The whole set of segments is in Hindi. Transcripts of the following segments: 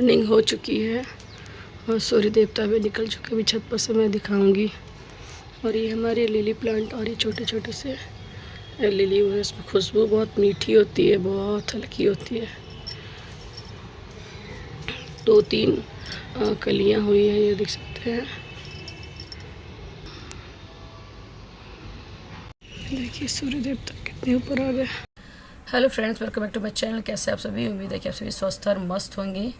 मॉर्निंग हो चुकी है और सूर्य देवता भी निकल चुके, अभी छत पर से मैं दिखाऊंगी। और ये हमारे लिली प्लांट, और ये छोटे छोटे से लिली हुए, इसमें खुशबू बहुत मीठी होती है, बहुत हल्की होती है। 2-3 कलियां हुई हैं, ये देख सकते हैं। देखिए सूर्य देवता कितने ऊपर आ गए। Hello friends, welcome back to my channel. कैसे आप सभी? उम्मीद है कि आप सभी स्वस्थ और मस्त होंगे।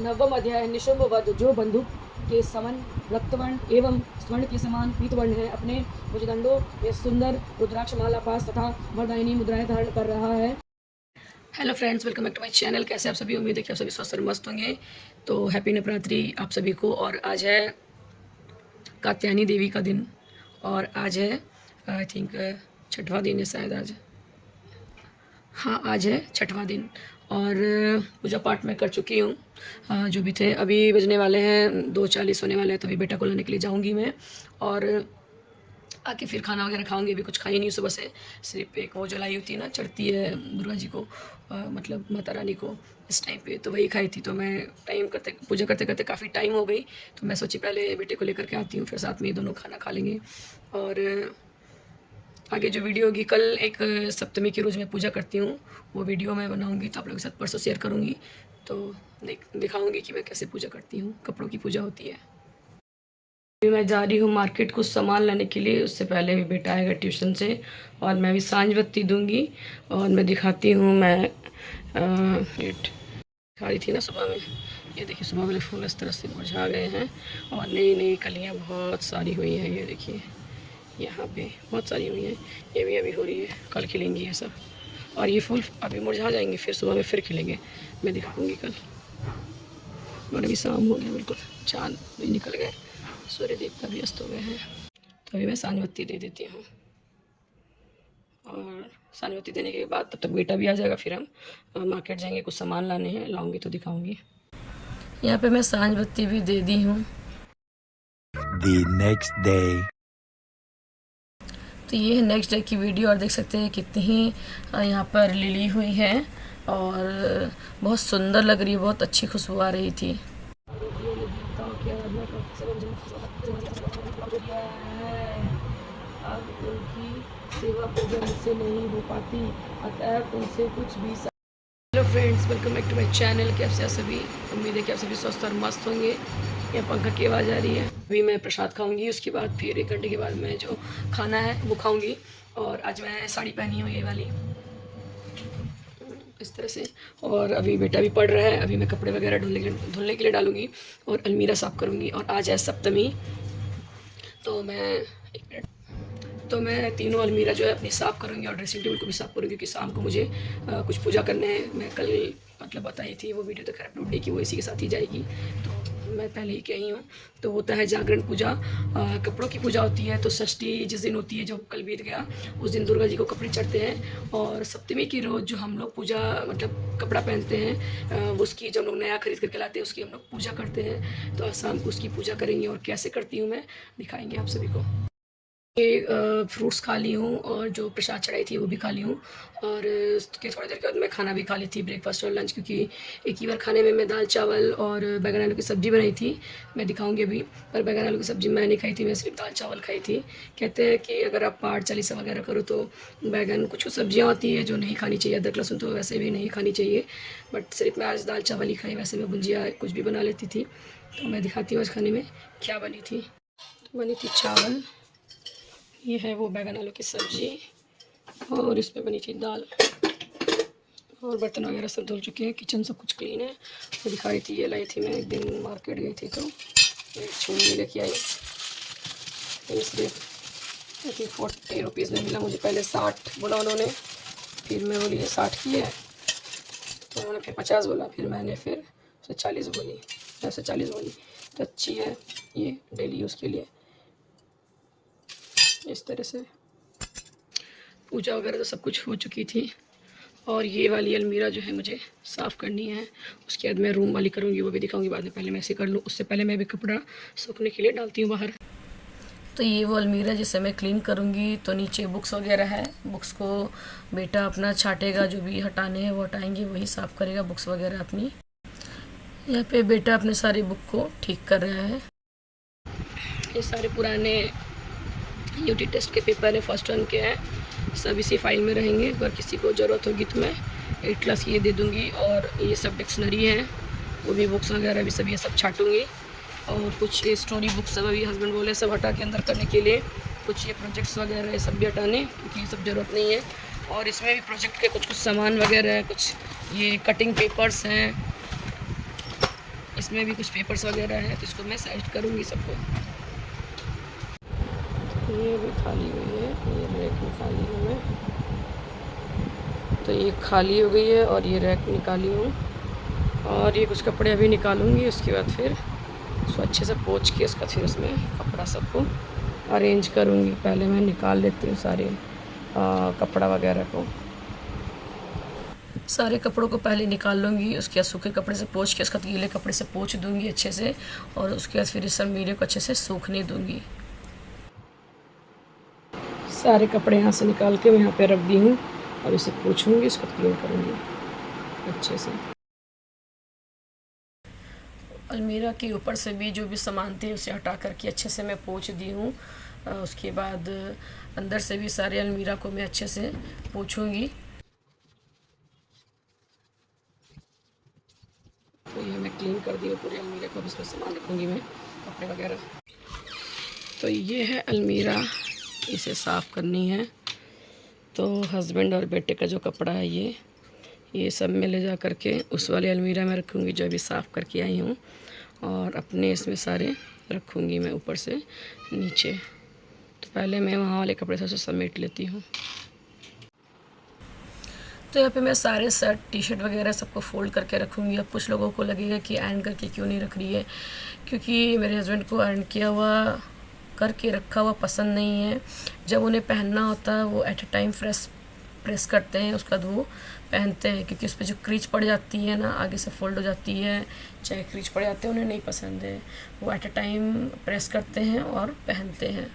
नवम अध्याय निशुंभ वध। जो बंदूक के समान रक्तवर्ण एवं स्वर्ण के समान पीतवर्ण है, अपने भुजदंडों में सुंदर रुद्राक्ष माला पास तथा वरदायिनी मुद्राएं धारण कर रहा है। Hello friends, welcome back to my channel. कैसे आप सभी? उम्मीद है कि आप सभी स्वस्थ और मस्त होंगे। तो हैप्पी नवरात्रि आप सभी को। और आज है कात्यायनी देवी का दिन, और आज है आई थिंक छठवां दिन है शायद आज। हाँ, आज है छठवां दिन। और पूजा पाठ मैं कर चुकी हूँ। जो भी थे, अभी बजने वाले हैं 2:40 होने वाले हैं, तो अभी बेटा को लेने के लिए जाऊँगी मैं। और आके फिर खाना वगैरह खाऊंगी। अभी कुछ खाई नहीं सुबह से, सिर्फ एक वो जलाई होती है ना, चढ़ती है दुर्गा जी को, मतलब माता रानी को इस टाइम पे, तो वही खाई थी। तो मैं टाइम करते पूजा करते करते काफ़ी टाइम हो गई, तो मैं सोची पहले बेटे को लेकर के आती हूँ, फिर साथ में ही दोनों खाना खा लेंगे। और आगे जो वीडियो होगी, कल एक सप्तमी के रोज़ मैं पूजा करती हूँ, वो वीडियो मैं बनाऊँगी, तो आप लोगों के साथ परसों शेयर करूँगी। तो दिखाऊँगी कि मैं कैसे पूजा करती हूँ। कपड़ों की पूजा होती है। अभी मैं जा रही हूँ मार्केट कुछ सामान लाने के लिए। उससे पहले भी बेटा आएगा ट्यूशन से, और मैं भी सांझ बत्ती दूंगी। और मैं दिखाती हूँ, मैं दिखा रही थी ना सुबह में, ये देखिए सुबह वाले फूल इस तरह से मुरझा गए हैं, और नई नई कलियाँ बहुत सारी हुई हैं। ये देखिए यहाँ पे बहुत सारी हुई हैं, ये भी अभी हो रही है, कल खिलेंगी ये सब। और ये फूल अभी मुरझा जाएंगे, फिर सुबह में फिर खिलेंगे, मैं दिखाऊँगी कल। और अभी शाम हो गया, बिल्कुल चाँद भी निकल गए, सूर्य देवता भी अस्त हो गए हैं। तो अभी मैं सांझ बत्ती दे देती हूँ, और सांझ बत्ती देने के बाद तब तक बेटा भी आ जाएगा, फिर हम मार्केट जाएंगे, कुछ सामान लाने हैं, लाऊंगी तो दिखाऊंगी। यहाँ पे मैं सांझ बत्ती भी दे दी हूँ। The next day. तो ये है नेक्स्ट डे की वीडियो, और देख सकते हैं कितनी ही यहाँ पर लिली हुई है, और बहुत सुंदर लग रही है, बहुत अच्छी खुशबू आ रही थी। अब उनकी सेवा पूजा मुझसे नहीं हो पाती, अतः उनसे कुछ भी। Hello friends, welcome back to my channel. कैसे आप सभी? उम्मीद है कि आप सभी स्वस्थ और मस्त होंगे। यहाँ पंखा की आवाज़ आ रही है। अभी मैं प्रसाद खाऊंगी, उसके बाद फिर 1 घंटे के बाद मैं जो खाना है वो खाऊंगी। और आज मैं साड़ी पहनी हूँ, ये वाली, इस तरह से। और अभी बेटा भी पढ़ रहा है, अभी मैं कपड़े वगैरह धुलने के लिए डालूंगी, और अलमीरा साफ़ करूँगी। और आज है सप्तमी, तो मैं तीनों अलमीरा जो है अपनी साफ़ करूँगी, और ड्रेसिंग टेबल को भी साफ़ करूँगी, क्योंकि शाम को मुझे कुछ पूजा करने हैं। मैं कल मतलब बताई थी, वो वीडियो तो खैर अपलोड नहीं की, वो इसी के साथ ही जाएगी, तो मैं पहले ही कही हूँ। तो होता है जागरण पूजा, कपड़ों की पूजा होती है। तो षष्ठी जिस दिन होती है, जो कल बीत गया, उस दिन दुर्गा जी को कपड़े चढ़ते हैं। और सप्तमी की रोज़ जो हम लोग पूजा मतलब कपड़ा पहनते हैं, उसकी जब लोग नया खरीद करके लाते हैं, उसकी हम लोग पूजा करते हैं। तो आज शाम को उसकी पूजा करेंगे, और कैसे करती हूँ मैं दिखाएंगे आप सभी को। ये फ्रूट्स खा ली हूँ, और जो प्रसाद चढ़ाई थी वो भी खा ली हूँ। और उसके थोड़ी देर के बाद मैं खाना भी खा ली थी, ब्रेकफास्ट और लंच, क्योंकि एक ही बार खाने में मैं दाल चावल और बैंगन आलू की सब्ज़ी बनाई थी, मैं दिखाऊंगी अभी। पर बैंगन आलू की सब्ज़ी मैं नहीं खाई थी, मैं सिर्फ दाल चावल खाई थी। कहते हैं कि अगर आप पाठ चालीसा वगैरह करो तो बैंगन, कुछ सब्जियाँ होती है जो नहीं खानी चाहिए, अदरक लहसुन तो वैसे भी नहीं खानी चाहिए, बट सिर्फ मैं आज दाल चावल ही खाई। वैसे मैं भुजिया कुछ भी बना लेती थी। तो मैं दिखाती हूँ आज खाने में क्या बनी थी। तो बनी थी चावल, ये है वो बैंगन आलू की सब्ज़ी, और इसमें बनी थी दाल। और बर्तन वगैरह सब धुल चुके हैं, किचन सब कुछ क्लीन है। तो दिखा रही थी, ये लाई थी मैं एक दिन मार्केट गई थी, तो एक छूनी लेके आई, सिर्फ आई थिंक 40 रुपीज़ में मिला मुझे। पहले 60 बोला उन्होंने, फिर मैं बोली 60 की है, तो उन्होंने फिर 50 बोला, फिर मैंने फिर उसे 40 बोली, ऐसे 40 बोली। तो अच्छी है ये डेली यूज़ के लिए। इस तरह से पूजा वगैरह तो सब कुछ हो चुकी थी। और ये वाली अलमीरा जो है मुझे साफ़ करनी है, उसके बाद मैं रूम वाली करूँगी, वो भी दिखाऊंगी बाद में। पहले मैं ऐसे कर लूँ, उससे पहले मैं भी कपड़ा सूखने के लिए डालती हूँ बाहर। तो ये वो अलमीरा जिसे मैं क्लीन करूँगी। तो नीचे बुक्स वगैरह है, बुक्स को बेटा अपना छाटेगा, जो भी हटाने हैं वो हटाएंगे, वही साफ़ करेगा बुक्स वगैरह अपनी। यहाँ पे बेटा अपने सारी बुक को ठीक कर रहा है। ये सारे पुराने यूटी टेस्ट के पेपर है, फर्स्ट टर्म के हैं, सब इसी फाइल में रहेंगे। अगर किसी को ज़रूरत होगी तो मैं 8 क्लास की ये दे दूँगी। और ये सब डिक्शनरी हैं, वो भी बुक्स वगैरह भी सब ये सब छाटूँगी। और कुछ ये स्टोरी बुक्स सब अभी हस्बैंड बोले सब हटा के अंदर करने के लिए। कुछ ये प्रोजेक्ट्स वगैरह ये सब भी हटाने, क्योंकि ये सब ज़रूरत नहीं है। और इसमें भी प्रोजेक्ट के कुछ कुछ सामान वगैरह है, कुछ ये कटिंग पेपर्स हैं, इसमें भी कुछ पेपर्स वगैरह है, तो इसको मैं साइड करूँगी सबको। ये भी खाली हुई है, ये रैक निकाली हूँ मैं, तो ये खाली हो गई है और ये रैक निकाली हूँ। और ये कुछ कपड़े अभी निकालूंगी, उसके बाद फिर उसको अच्छे से पोंछ के उसका फिर उसमें कपड़ा सबको अरेंज करूँगी। पहले मैं निकाल लेती हूँ सारे कपड़ा वगैरह को। सारे कपड़ों को पहले निकाल लूँगी, उसके बाद सूखे कपड़े से पोंछ के उसका गीले कपड़े से पोंछ दूँगी अच्छे से। और उसके बाद फिर इस अलमीरे को अच्छे से सूखने दूँगी। सारे कपड़े यहाँ से निकाल के मैं यहाँ पे रख दी हूँ। अब इसे पोंछूँगी, इसको क्लीन करूँगी अच्छे से। अलमीरा के ऊपर से भी जो भी सामान थे उसे हटा करके अच्छे से मैं पोंछ दी हूँ। उसके बाद अंदर से भी सारे अलमीरा को मैं अच्छे से पोंछूँगी। तो ये मैं क्लीन कर दी हूँ पूरे अलमीरे को। अब इसमें सामान रखूँगी मैं, कपड़े वगैरह। तो ये है अलमीरा, इसे साफ़ करनी है। तो हस्बैंड और बेटे का जो कपड़ा है ये सब मैं ले जा करके उस वाले अलमीरा में रखूँगी जो अभी साफ़ करके आई हूँ। और अपने इसमें सारे रखूँगी मैं ऊपर से नीचे। तो पहले मैं वहाँ वाले कपड़े से समेट लेती हूँ। तो यहाँ पे मैं सारे शर्ट टी शर्ट वगैरह सबको फ़ोल्ड करके रखूँगी। अब कुछ लोगों को लगेगा कि आयरन करके क्यों नहीं रख रही है, क्योंकि मेरे हस्बैंड को आयरन किया हुआ करके रखा हुआ पसंद नहीं है। जब उन्हें पहनना होता है वो एट अ टाइम प्रेस करते हैं, उसका बाद वो पहनते हैं, क्योंकि उस पर जो क्रीच पड़ जाती है ना, आगे से फोल्ड हो जाती है, चाहे क्रीच पड़ जाते हैं, उन्हें नहीं पसंद है। वो एट अ टाइम प्रेस करते हैं और पहनते हैं।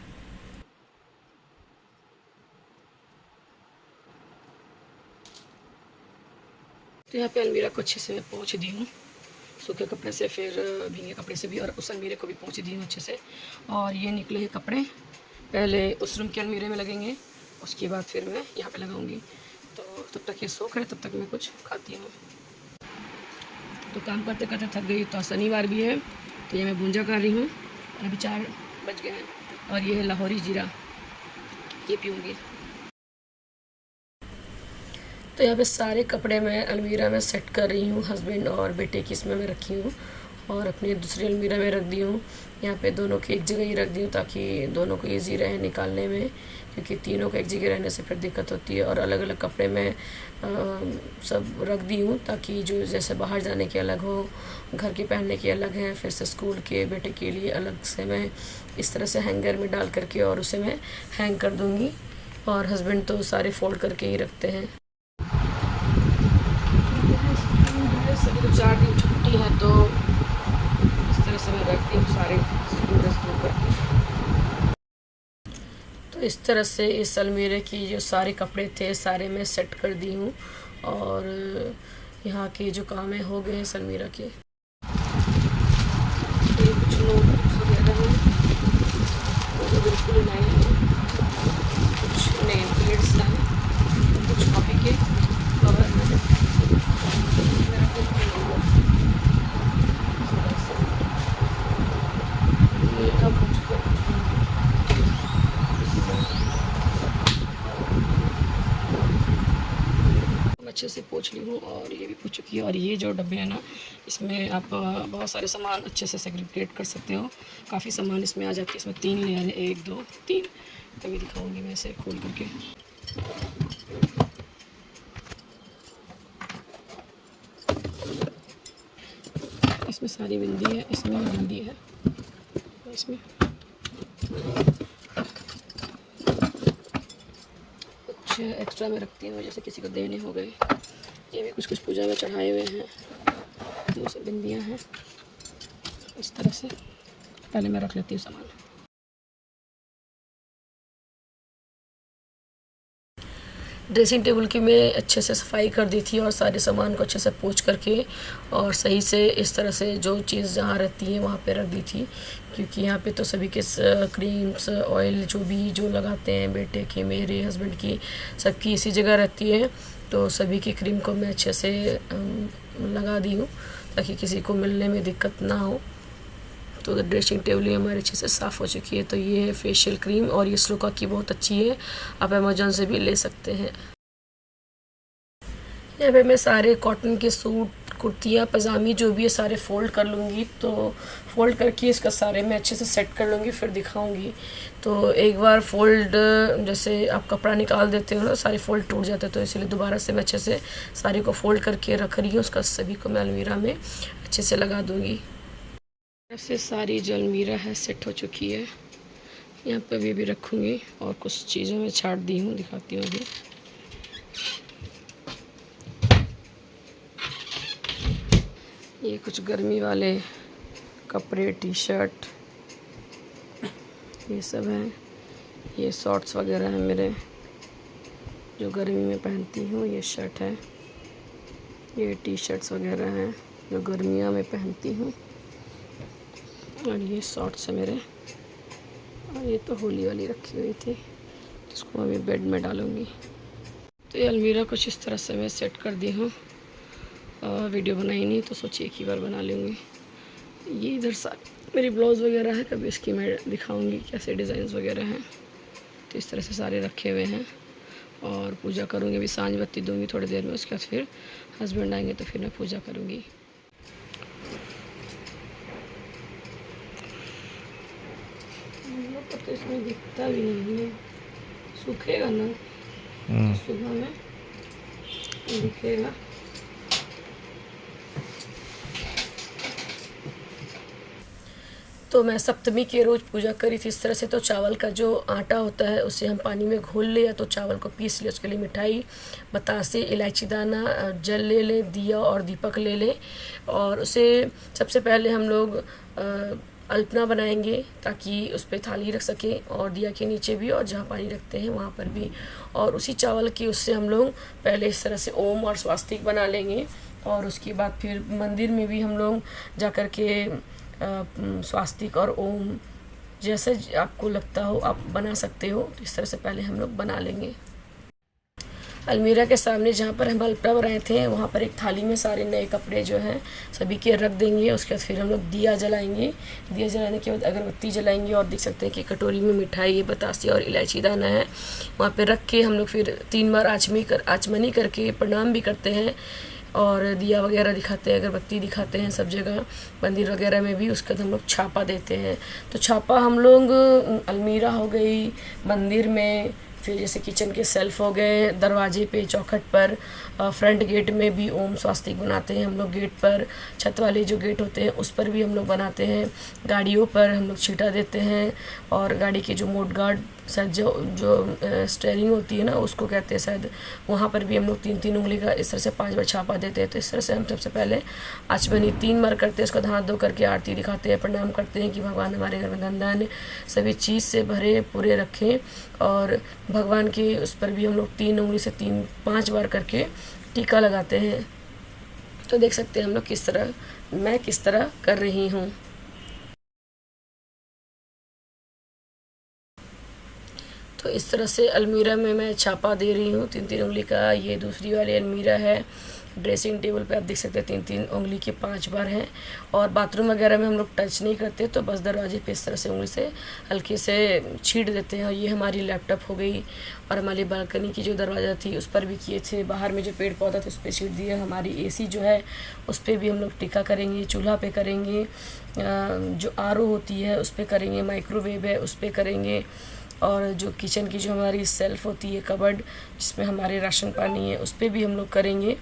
तो यहाँ पे अलमीरा को अच्छे से मैं पोंछ दी हूँ, सूखे कपड़े से, फिर भीगे कपड़े से भी, और उस अलमीरे को भी पोंछ दी हूँ अच्छे से। और ये निकले हैं कपड़े, पहले उस रूम के अलमीरे में लगेंगे, उसके बाद फिर मैं यहाँ पे लगाऊंगी। तो तब तक ये सूख रहे, तब तक मैं कुछ खाती हूँ। तो काम करते करते थक गई। तो शनिवार भी है, तो ये मैं भूंजा कर रही हूँ। अभी 4 बज गए हैं। और ये है लाहौरी जीरा, ये पीऊँगी। तो यहाँ पे सारे कपड़े मैं अलमीरा में सेट कर रही हूँ। हस्बैंड और बेटे की इसमें मैं रखी हूँ और अपनी दूसरी अलमीरा में रख दी हूँ। यहाँ पे दोनों की एक जगह ही रख दी हूँ ताकि दोनों को ईजी रहे निकालने में, क्योंकि तीनों को एक जगह रहने से फिर दिक्कत होती है। और अलग अलग कपड़े मैं सब रख दी हूँ ताकि जो जैसे बाहर जाने के अलग हो, घर के पहनने के अलग हैं, फिर से स्कूल के बेटे के लिए अलग से मैं इस तरह से हैंगर में डाल करके और उसे मैं हैंग कर दूँगी। और हस्बैंड तो सारे फोल्ड करके ही रखते हैं। सभी तो 4 दिन छुट्टी है, तो इस तरह से मैं रखती हूँ सारे स्कूल करके। तो इस तरह से इस अलमीरे की जो सारे कपड़े थे सारे मैं सेट कर दी हूँ। और यहाँ के जो काम है हो गए इस अलमीरा के। ये कुछ नोटबुक्स वगैरह हैं, वो बिल्कुल नए हैं, कुछ नेम प्लेट्स हैं, कुछ कॉपी के कवर हैं। अच्छे से पोंछ ली हूँ और ये भी पोंछ चुकी है। और ये जो डब्बे हैं ना, इसमें आप बहुत सारे सामान अच्छे से सेग्रीगेट कर सकते हो। काफ़ी सामान इसमें आ जाती है। इसमें 3 लेयर है, 1 2 3। तभी दिखाऊंगी मैं इसे खोल करके। इसमें सारी बिंदी है, इसमें बिंदी है, इसमें कुछ एक्स्ट्रा में रखती हूँ, जैसे किसी को देने हो गए। ये भी कुछ कुछ पूजा में चढ़ाए हुए हैं, वो सब बिंदियाँ हैं। इस तरह से पहले मैं रख लेती हूँ सामान। ड्रेसिंग टेबल की मैं अच्छे से सफाई कर दी थी और सारे सामान को अच्छे से पोंछ करके और सही से इस तरह से जो चीज़ जहाँ रहती है वहाँ पे रख दी थी, क्योंकि यहाँ पे तो सभी के क्रीम्स ऑयल जो भी जो लगाते हैं, बेटे की, मेरे हस्बैंड की, सबकी इसी जगह रहती है। तो सभी की क्रीम को मैं अच्छे से लगा दी हूँ ताकि किसी को मिलने में दिक्कत ना हो। तो ड्रेसिंग टेबल हमारे अच्छे से साफ़ हो चुकी है। तो ये है फेशियल क्रीम और ये स्लोका की बहुत अच्छी है, आप अमेजोन से भी ले सकते हैं। यहाँ पे मैं सारे कॉटन के सूट, कुर्तियाँ, पजामी जो भी है सारे फ़ोल्ड कर लूँगी। तो फ़ोल्ड करके इसका सारे मैं अच्छे से सेट कर लूँगी, फिर दिखाऊँगी। तो एक बार फ़ोल्ड जैसे आप कपड़ा निकाल देते हो ना, सारे फ़ोल्ड टूट जाते हैं, तो इसलिए दोबारा से मैं अच्छे से सारे को फ़ोल्ड करके रख रही हूँ। उसका सभी को मैं अलमीरा में अच्छे से लगा दूँगी। ऐसे सारी जो अलमीरा है सेट हो चुकी है। यहाँ पे भी रखूँगी और कुछ चीज़ों में छाट दी हूँ, दिखाती हूँ अभी। ये कुछ गर्मी वाले कपड़े, टी शर्ट, ये सब हैं। ये शॉर्ट्स वगैरह हैं मेरे, जो गर्मी में पहनती हूँ। ये शर्ट है, ये टी शर्ट्स वगैरह हैं जो गर्मियों में पहनती हूँ। और ये शॉर्ट्स है मेरे, और ये तो होली वाली रखी हुई थी, जिसको अभी बेड में डालूँगी। तो ये अलमीरा कुछ इस तरह से मैं सेट कर दी हूँ। वीडियो बनाई नहीं तो सोची एक ही बार बना लूँगी। ये इधर सारी मेरी ब्लाउज़ वगैरह है, कभी इसकी मैं दिखाऊंगी कैसे डिज़ाइंस वगैरह हैं। तो इस तरह से सारे रखे हुए हैं और पूजा करूँगी। अभी सांझ बत्ती दूँगी थोड़ी देर में, उसके बाद फिर हस्बैंड आएंगे तो फिर मैं पूजा करूँगी। तो इसमें दिखता भी नहीं है, सूखेगा ना सुबह में दिखेगा। तो मैं सप्तमी के रोज़ पूजा करी थी इस तरह से। तो चावल का जो आटा होता है उसे हम पानी में घोल ले, या तो चावल को पीस ले। उसके लिए मिठाई, बतासे, इलायची दाना, जल ले लें, दिया और दीपक ले लें। और उसे सबसे पहले हम लोग अल्पना बनाएंगे ताकि उस पर थाली रख सकें, और दिया के नीचे भी और जहाँ पानी रखते हैं वहाँ पर भी। और उसी चावल की उससे हम लोग पहले इस तरह से ओम और स्वास्तिक बना लेंगे। और उसके बाद फिर मंदिर में भी हम लोग जा कर के स्वास्तिक और ओम जैसे आपको लगता हो आप बना सकते हो। तो इस तरह से पहले हम लोग बना लेंगे। अलमीरा के सामने जहाँ पर हम अल्पना बनाए थे वहाँ पर एक थाली में सारे नए कपड़े जो हैं सभी के रख देंगे। उसके बाद फिर हम लोग दिया जलाएंगे। दिया जलाने के बाद अगरबत्ती जलाएंगे और देख सकते हैं कि कटोरी में मिठाई, बतासे और इलायची दाना है। वहाँ पर रख के हम लोग फिर 3 बार आचमनी करके प्रणाम भी करते हैं और दिया वगैरह दिखाते हैं, अगरबत्ती दिखाते हैं सब जगह, मंदिर वगैरह में भी। उसके बाद हम लोग छापा देते हैं। तो छापा हम लोग अलमीरा हो गई, मंदिर में, फिर जैसे किचन के सेल्फ हो गए, दरवाजे पे, चौखट पर, फ्रंट गेट में भी ओम स्वास्तिक बनाते हैं हम लोग। गेट पर, छत वाले जो गेट होते हैं उस पर भी हम लोग बनाते हैं। गाड़ियों पर हम लोग छीटा देते हैं। और गाड़ी के जो मोड गार्ड शायद जो स्टेयरिंग होती है ना उसको कहते हैं शायद, वहाँ पर भी हम लोग 3-3 उंगली का इस तरह से 5 बार छापा देते हैं। तो इस तरह से हम सबसे पहले आचमनी 3 बार करते हैं। उसका हाथ धो करके आरती दिखाते हैं, प्रणाम करते हैं कि भगवान हमारे घर में धन धान्य सभी चीज़ से भरे पूरे रखें। और भगवान के उस पर भी हम लोग 3 उंगली से 5 बार करके टीका लगाते हैं। तो देख सकते हैं हम लोग मैं किस तरह कर रही हूँ। तो इस तरह से अलमीरा में मैं छापा दे रही हूँ 3-3 उंगली का। ये दूसरी वाली अलमीरा है। ड्रेसिंग टेबल पे आप देख सकते हैं 3-3 उंगली के 5 बार हैं। और बाथरूम वगैरह में हम लोग टच नहीं करते, तो बस दरवाजे पे इस तरह से उंगली से हल्के से छीट देते हैं। और ये हमारी लैपटॉप हो गई। और हमारी बालकनी की जो दरवाज़ा थी उस पर भी किए थे। बाहर में जो पेड़ पौधा थे उस पर छीट दिए। हमारी एसी जो है उस पर भी हम लोग टीका करेंगे। चूल्हा पे करेंगे, जो आरओ होती है उस पर करेंगे, माइक्रोवेव है उस पर करेंगे। और जो किचन की जो हमारी सेल्फ होती है, कबर्ड जिसमें हमारे राशन पानी है, उस पर भी हम लोग करेंगे।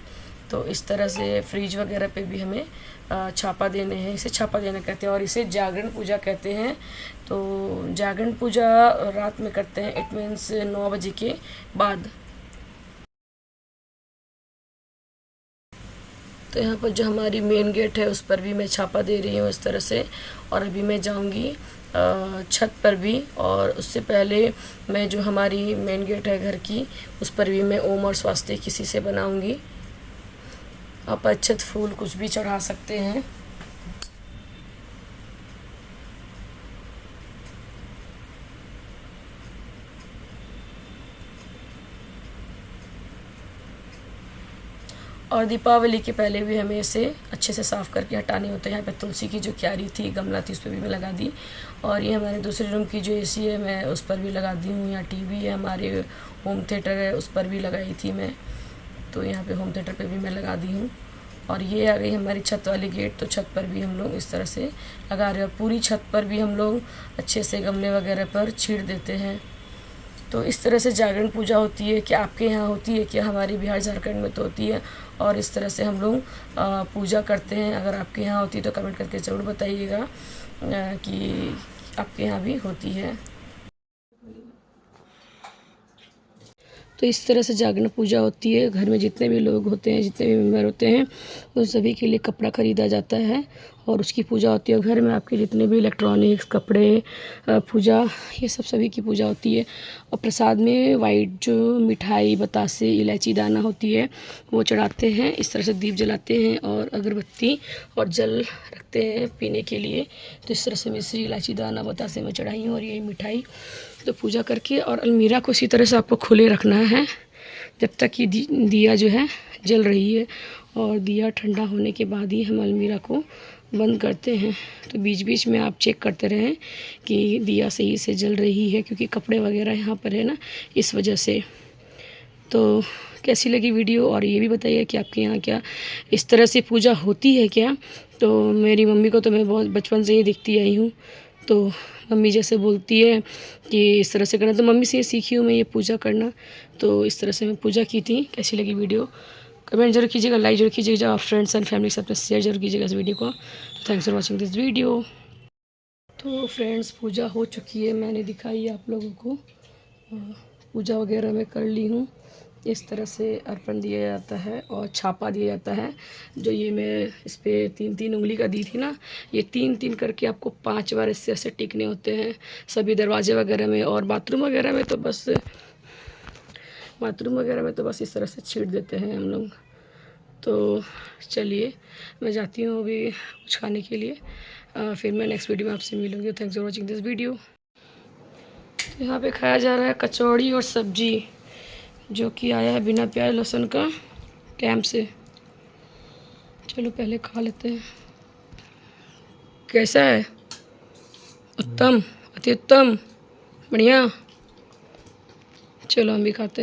तो इस तरह से फ्रिज वगैरह पे भी हमें छापा देने हैं। इसे छापा देना कहते हैं और इसे जागरण पूजा कहते हैं। तो जागरण पूजा रात में करते हैं, इट मीन्स 9 बजे के बाद। तो यहाँ पर जो हमारी मेन गेट है उस पर भी मैं छापा दे रही हूँ इस तरह से। और अभी मैं जाऊँगी छत पर भी, और उससे पहले मैं जो हमारी मेन गेट है घर की, उस पर भी मैं ओम और स्वास्तिक किसी से बनाऊंगी। आप अक्षत फूल कुछ भी चढ़ा सकते हैं। और दीपावली के पहले भी हमें इसे अच्छे से साफ़ करके हटाने होते हैं। यहाँ पे तुलसी की जो क्यारी थी, गमला थी, उस पर भी मैं लगा दी। और ये हमारे दूसरे रूम की जो एसी है, मैं उस पर भी लगा दी हूँ। यहाँ टीवी है, हमारे होम थिएटर है, उस पर भी लगाई थी मैं, तो यहाँ पे होम थिएटर पे भी मैं लगा दी हूँ। और ये आ गई हमारी छत वाली गेट, तो छत पर भी हम लोग इस तरह से लगा रहे हैं। और पूरी छत पर भी हम लोग अच्छे से गमले वगैरह पर छीड़ देते हैं। तो इस तरह से जागरण पूजा होती है। क्या आपके यहाँ होती है? क्या हमारे बिहार झारखंड में तो होती है, और इस तरह से हम लोग पूजा करते हैं। अगर आपके यहाँ होती है तो कमेंट करके ज़रूर बताइएगा कि आपके यहाँ भी होती है। तो इस तरह से जागरण पूजा होती है। घर में जितने भी लोग होते हैं, जितने भी मेंबर होते हैं, उन सभी के लिए कपड़ा खरीदा जाता है और उसकी पूजा होती है। घर में आपके जितने भी इलेक्ट्रॉनिक्स, कपड़े, पूजा, ये सब सभी की पूजा होती है। और प्रसाद में वाइट जो मिठाई, बतासे, इलायची दाना होती है, वो चढ़ाते हैं। इस तरह से दीप जलाते हैं और अगरबत्ती और जल रखते हैं पीने के लिए। तो इस तरह से मिश्री, इलायची दाना, बतासे में चढ़ाई हूँ और ये मिठाई। तो पूजा करके, और अलमीरा को इसी तरह से आपको खुले रखना है जब तक कि दिया जो है जल रही है, और दिया ठंडा होने के बाद ही हम अलमीरा को बंद करते हैं। तो बीच बीच में आप चेक करते रहें कि दिया सही से जल रही है, क्योंकि कपड़े वगैरह यहाँ पर है ना, इस वजह से। तो कैसी लगी वीडियो, और ये भी बताइए कि आपके यहाँ क्या इस तरह से पूजा होती है क्या। तो मेरी मम्मी को तो मैं बहुत बचपन से ही दिखती आई हूँ, तो मम्मी जैसे बोलती है कि इस तरह से करना, तो मम्मी से ये सीखी हूँ मैं, ये पूजा करना। तो इस तरह से मैं पूजा की थी। कैसी लगी वीडियो कमेंट जरूर कीजिएगा, लाइक जरूर कीजिएगा, और फ्रेंड्स एंड फैमिली के साथ में शेयर जरूर कीजिएगा इस वीडियो को। तो thanks for watching this video. तो फ्रेंड्स, पूजा हो चुकी है, मैंने दिखाई आप लोगों को। पूजा वगैरह मैं कर ली हूँ। इस तरह से अर्पण दिया जाता है और छापा दिया जाता है। जो ये मैं इस पर 3-3 उंगली का दी थी ना, ये 3-3 करके आपको 5 बार इससे ऐसे टिकने होते हैं सभी दरवाजे वगैरह में। और बाथरूम वगैरह में तो बस इस तरह से छीड़ देते हैं हम लोग। तो चलिए, मैं जाती हूँ अभी कुछ खाने के लिए। फिर मैं नेक्स्ट वीडियो में आपसे मिलूँगी। Thanks for watching this video. यहाँ पे खाया जा रहा है कचौड़ी और सब्जी, जो कि आया है बिना प्याज लहसुन का कैंप से। चलो पहले खा लेते हैं। कैसा है? उत्तम, अति उत्तम, बढ़िया। चलो हम भी खाते हैं।